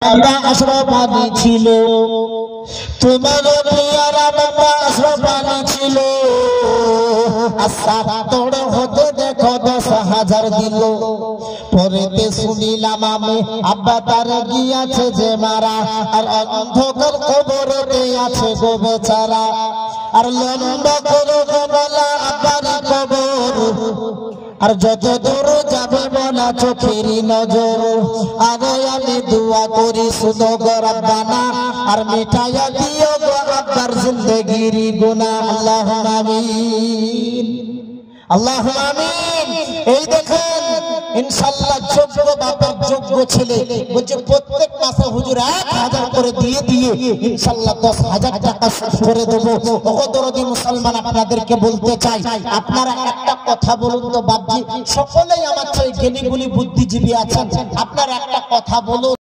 আব্বা আশরাফ আলী ছিল, তোমার প্রিয়ারা বাবা আশরাফ আলী ছিল। আচ্ছা তোর হতে দেখো 10,000 দিল। পরেতে শুনিলাম আমি আব্বা তার গিয়াছে যে মারা, আর অন্ধকার কবরেতে আছে গো বেচারা। আর লম্বা করে বলা আব্বার কবর, আর যত দূর যাবে বলা চোখেরই নজর। আগে আমি দোয়া করি শুনো গো রব্বানা, আর মিটাইয়া দিও গো আব্বার জিন্দেগির গুনাহ। আল্লাহুম্মা আমিন, আল্লাহুম্মা আমিন। এই দেখেন ইনশাআল্লাহ যোগ্য বাবার যোগ্য ছেলে বলছে প্রত্যেক মাসে হুজুর 1000 করে দিয়ে দিয়ে ইনশাআল্লাহ 10,000 টাকা করে দেবো। দরদি মুসলমান আপনাদেরকে বলতে চাই, আপনারা একটা কথা বলুন তো বাপজি, সকলেই আমার চেয়ে জ্ঞানীগুলি বুদ্ধিজীবী আছেন, আপনারা একটা কথা বলুন।